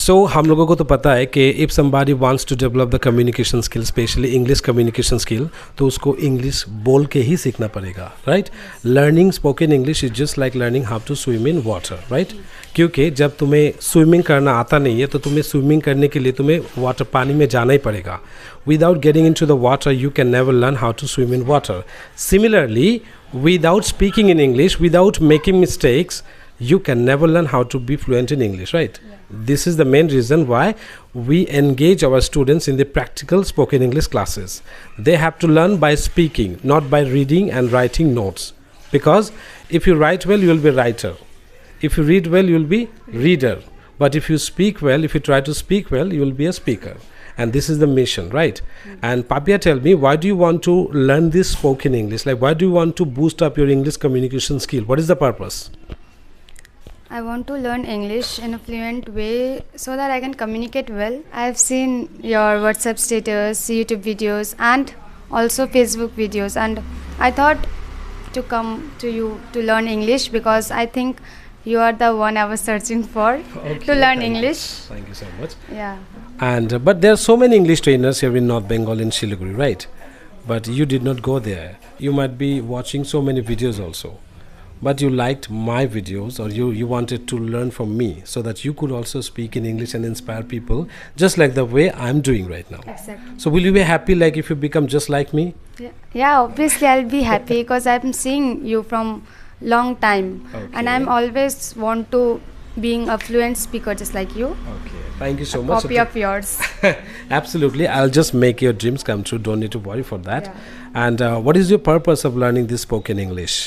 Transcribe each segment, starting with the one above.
सो हम लोगों को तो पता है कि if somebody wants to develop the communication skill, specially English communication skill, तो उसको इंग्लिश बोल के ही सीखना पड़ेगा, right. Learning spoken English is just like learning how to swim in water, right. क्योंकि जब तुम्हें स्विमिंग करना आता नहीं है तो तुम्हें स्विमिंग करने के लिए तुम्हें वाटर पानी में जाना ही पड़ेगा. Without getting into the water you can never learn how to swim in water. Similarly, without speaking in English, without making mistakes, you can never learn how to be fluent in English, right? Yeah. This is the main reason why we engage our students in the practical spoken English classes. They have to learn by speaking, not by reading and writing notes. Because if you write well, you will be a writer. If you read well, you will be reader. But if you speak well, if you try to speak well, you will be a speaker. And this is the mission, right? And Papia, tell me, why do you want to learn this spoken English? Like, why do you want to boost up your English communication skill? What is the purpose? I want to learn English in a fluent way so that I can communicate well. I have seen your WhatsApp status, YouTube videos, and also Facebook videos, and I thought to come to you to learn English because I think you are the one I was searching for to learn English. Thank you so much. Yeah. And but there are so many English trainers here in North Bengal in Siliguri, right? But you did not go there. You might be watching so many videos also. But you liked my videos, or you wanted to learn from me so that you could also speak in English and inspire people just like the way I'm doing right now. Exactly. So will you be happy like if you become just like me? Yeah, obviously I'll be happy because I'm seeing you from long time. Okay. And I'm always want to being a fluent speaker just like you. Okay. Thank you so much. Copy of yours. Absolutely. I'll just make your dreams come true. Don't need to worry for that. Yeah. And what is your purpose of learning this spoken English?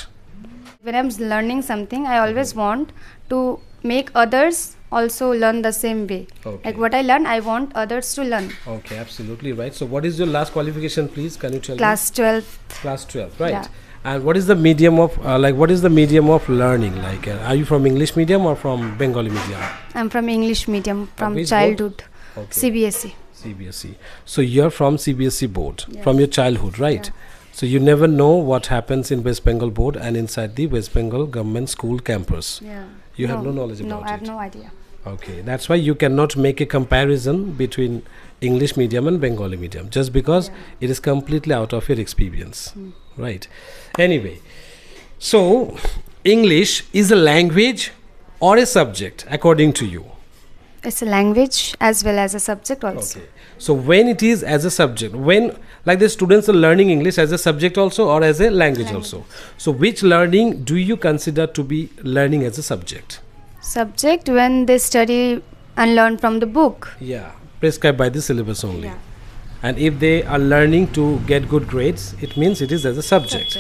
When I'm learning something, I always want to make others also learn the same way. Okay. Like what I learn, I want others to learn. Okay, absolutely right. So what is your last qualification, please? Can you tell Class me? 12th. Class 12, right? Yeah. And what is the medium of what is the medium of learning? Like, are you from English medium or from Bengali medium? I'm from English medium from which childhood. Okay. CBSE. CBSE. So you're from CBSE board Yeah. from your childhood, right? Yeah. So you never know what happens in West Bengal board and inside the West Bengal government school campus. Yeah. You have no knowledge about No, I have it. no idea. Okay, that's why you cannot make a comparison between English medium and Bengali medium just because it is completely out of your experience, right? Anyway, so English is a language or a subject according to you? It's a language as well as a subject also. Okay. So when it is as a subject, when like the students are learning English as a subject also or as a language also. So which learning do you consider to be learning as a subject? Subject when they study and learn from the book. Yeah, prescribed by the syllabus only. Yeah. And if they are learning to get good grades, it means it is as a subject.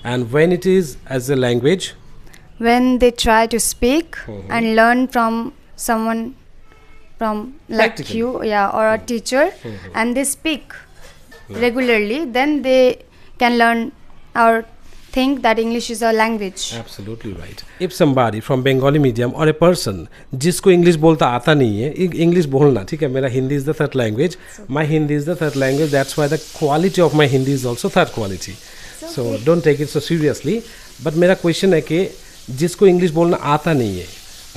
And when it is as a language? When they try to speak and learn from someone from like Practically. you, or a teacher, and they speak regularly, then they can learn or think that English is a language. Absolutely right. If somebody from Bengali medium or a person जिसको English बोलता आता नहीं है, English बोलना ठीक है. मेरा Hindi is the third language. My Hindi is the third language. That's why the quality of my Hindi is also third quality. So don't take it so seriously. But मेरा question है कि जिसको इंग्लिश बोलना आता नहीं है,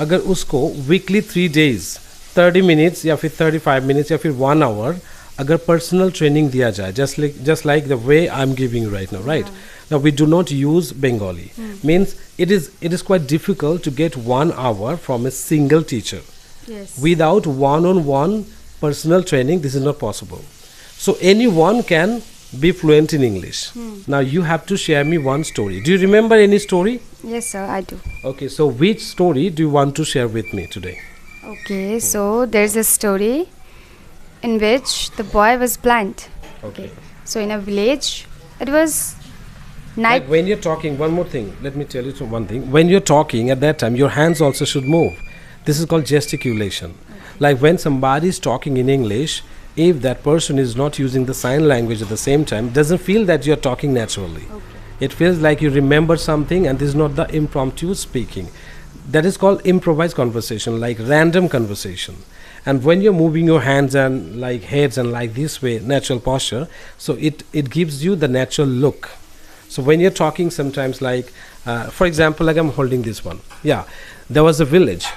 अगर उसको weekly 3 days 30 minutes या फिर 35 minutes या फिर 1 hour अगर पर्सनल ट्रेनिंग दिया जाए just like the way I'm giving right now, right? Now we do not use Bengali. Means it is quite difficult to get 1 hour from a single teacher. Yes. Without one-on-one personal training, this is not possible. So anyone can be fluent in English. Now you have to share me one story. Do you remember any story? Yes, sir, I do. Okay, so which story do you want to share with me today? Okay, so there's a story in which the boy was blind. Okay. So in a village, it was night. Like when you're talking, one more thing, let me tell you one thing. When you're talking at that time, your hands also should move. This is called gesticulation. Like when somebody is talking in English, if that person is not using the sign language at the same time, doesn't feel that you're talking naturally. It feels like you remember something and this is not the impromptu speaking. That is called improvised conversation, like random conversation. And when you're moving your hands and like heads and like this way, natural posture, so it gives you the natural look. So when you're talking sometimes like, for example, like I'm holding this one. Yeah, there was a village,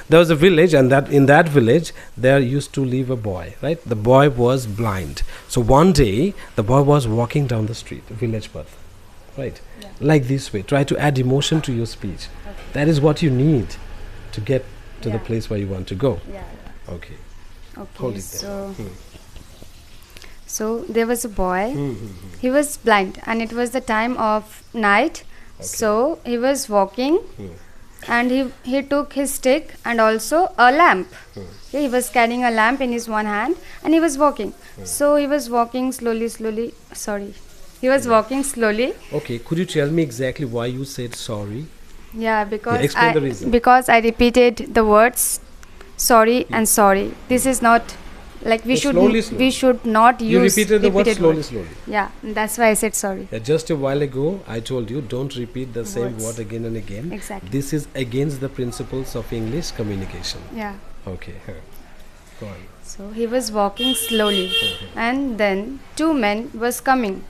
there was a village, and that in that village there used to live a boy, right? The boy was blind. So one day the boy was walking down the street, village path, right? Like this way. Try to add emotion to your speech. That is what you need to get to the place where you want to go. Okay. Hold Okay, it there. so there was a boy. He was blind, and it was the time of night. So he was walking, and he took his stick and also a lamp. Okay, he was carrying a lamp in his one hand, and he was walking. So he was walking slowly. He was walking slowly. Okay, could you tell me exactly why you said sorry? Yeah, because explain the reason. because I repeated the words sorry and sorry. This is not like we So should slowly. we should not You use repeated the word slowly, words. slowly. Yeah, that's why I said sorry. Yeah, just a while ago, I told you don't repeat the same Words. word again and again. Exactly. This is against the principles of English communication. Yeah. Okay. Go on. So he was walking slowly, and then two men was coming,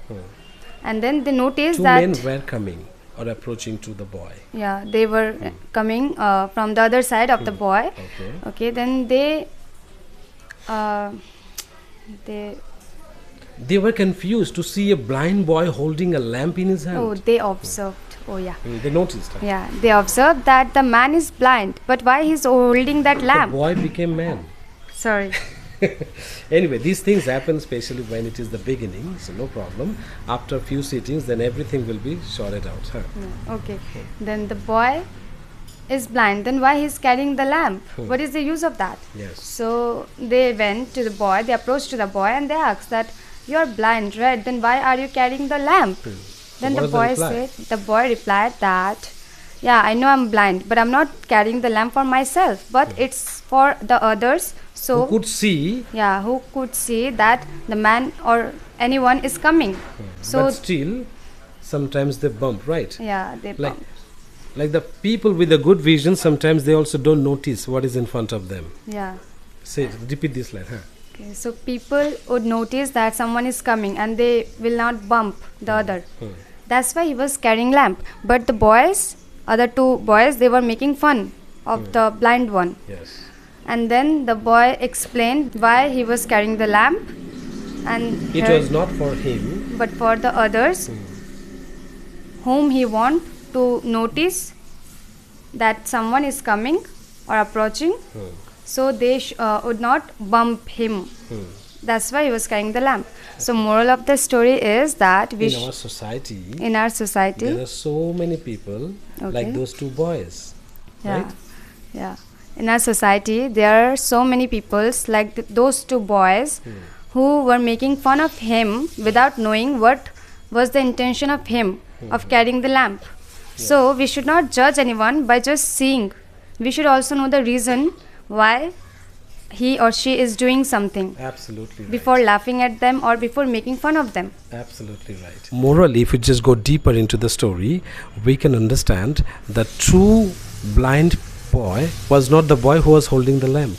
and then they noticed Two that men were coming or approaching to the boy. yeah, they were coming from the other side of the boy. Okay. Okay, then they They were confused to see a blind boy holding a lamp in his hand. they observed. Oh yeah. They noticed. Huh? Yeah, they observed that the man is blind, but why he's holding that The lamp? boy became man. Sorry. Anyway, these things happen especially when it is the beginning, so no problem. After a few sittings, then everything will be sorted out. Huh? Okay. Then the boy is blind. Then why he's carrying the lamp? What is the use of that? Yes. So they went to the boy. They approached to the boy and they asked that you are blind, right? Then why are you carrying the lamp? Then what the was the boy reply? said. The boy replied that, yeah, I know I'm blind, but I'm not carrying the lamp for myself, but it's for the others. So Who could see, yeah, who could see that the man or anyone is coming? So but still, sometimes they bump, right? yeah, they Like, bumped. like the people with the good vision, sometimes they also don't notice what is in front of them. Yeah. Say, repeat this line. Huh? Okay, so people would notice that someone is coming and they will not bump the other. That's why he was carrying lamp. But the boys, other two boys, they were making fun of the blind one. Yes. And then the boy explained why he was carrying the lamp, and It was not for him. but for the others whom he want to notice that someone is coming or approaching, so they would not bump him. That's why he was carrying the lamp. So moral of the story is that we In our society, in our society, there are so many people like Okay. those two boys. yeah, Right? yeah, in our society there are so many peoples like those two boys who were making fun of him without knowing what was the intention of him of carrying the lamp. So we should not judge anyone by just seeing. We should also know the reason why he or she is doing something Absolutely right. before laughing at them or before making fun of them. Absolutely right. Morally, if we just go deeper into the story, we can understand the true blind boy was not the boy who was holding the lamp.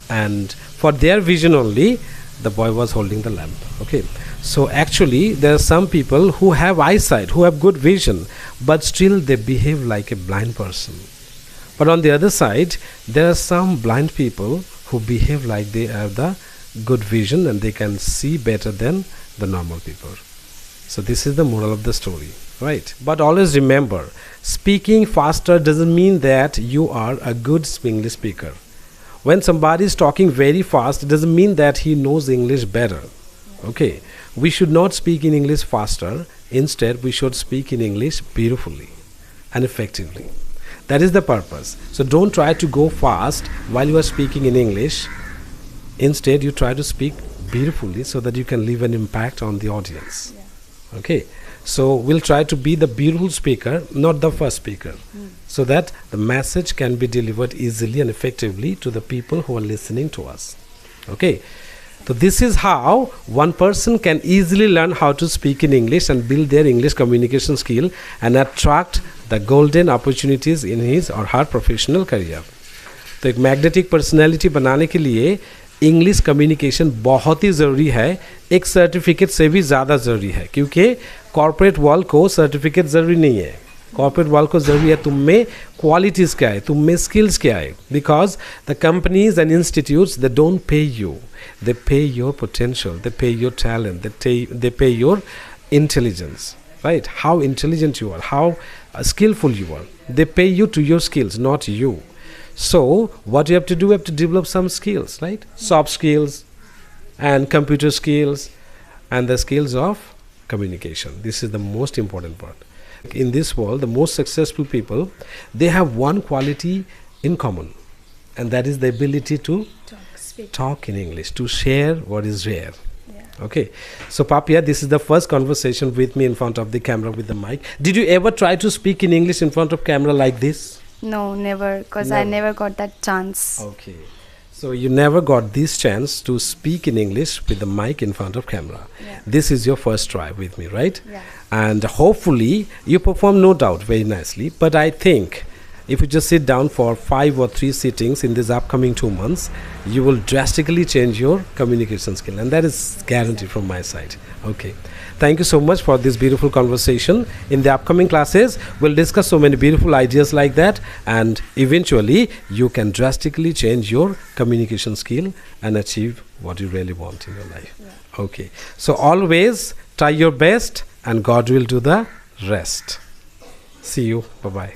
And for their vision only, the boy was holding the lamp. Okay. So actually, there are some people who have eyesight, who have good vision, but still they behave like a blind person. But on the other side, there are some blind people who behave like they have the good vision and they can see better than the normal people. So this is the moral of the story, right? But always remember, speaking faster doesn't mean that you are a good English speaker. When somebody is talking very fast, it doesn't mean that he knows English better. Okay, we should not speak in English faster. Instead, we should speak in English beautifully and effectively. That is the purpose. So don't try to go fast while you are speaking in English. Instead, you try to speak beautifully so that you can leave an impact on the audience. Okay, so we'll try to be the beautiful speaker, not the first speaker, so that the message can be delivered easily and effectively to the people who are listening to us. Okay, so this is how one person can easily learn how to speak in English and build their English communication skill and attract the golden opportunities in his or her professional career. तो एक magnetic personality बनाने के लिए English communication बहुत ही ज़रूरी है, एक certificate से भी ज़्यादा ज़रूरी है, क्योंकि कॉर्पोरेट वर्ल्ड को सर्टिफिकेट ज़रूरी नहीं है. कॉर्पोरेट वर्ल्ड को ज़रूरी है तुम में क्वालिटीज़ क्या है, तुम में स्किल्स क्या है. Because the companies and institutes they don't pay you, they pay your potential, they pay your talent, they pay your intelligence, right? How intelligent you are, how skillful you are. They pay you to your skills, not you. So what you have to do, you have to develop some skills, right? Soft skills and computer skills and the skills of communication. This is the most important part. In this world, the most successful people, they have one quality in common, and that is the ability to talk in English, to share what is rare. Okay, so Papia, this is the first conversation with me in front of the camera with the mic. Did you ever try to speak in English in front of camera like this? No, never, because I never got that chance. Okay, so you never got this chance to speak in English with the mic in front of camera. Yeah. This is your first try with me, right? Yeah. And hopefully you perform, no doubt, very nicely. But I think if you just sit down for 5 or 3 sittings in these upcoming 2 months, you will drastically change your communication skill, and that is guaranteed from my side. Okay, thank you so much for this beautiful conversation. In the upcoming classes, we'll discuss so many beautiful ideas like that, and eventually you can drastically change your communication skill and achieve what you really want in your life. Yeah. Okay, so always try your best and God will do the rest. See you. Bye-bye.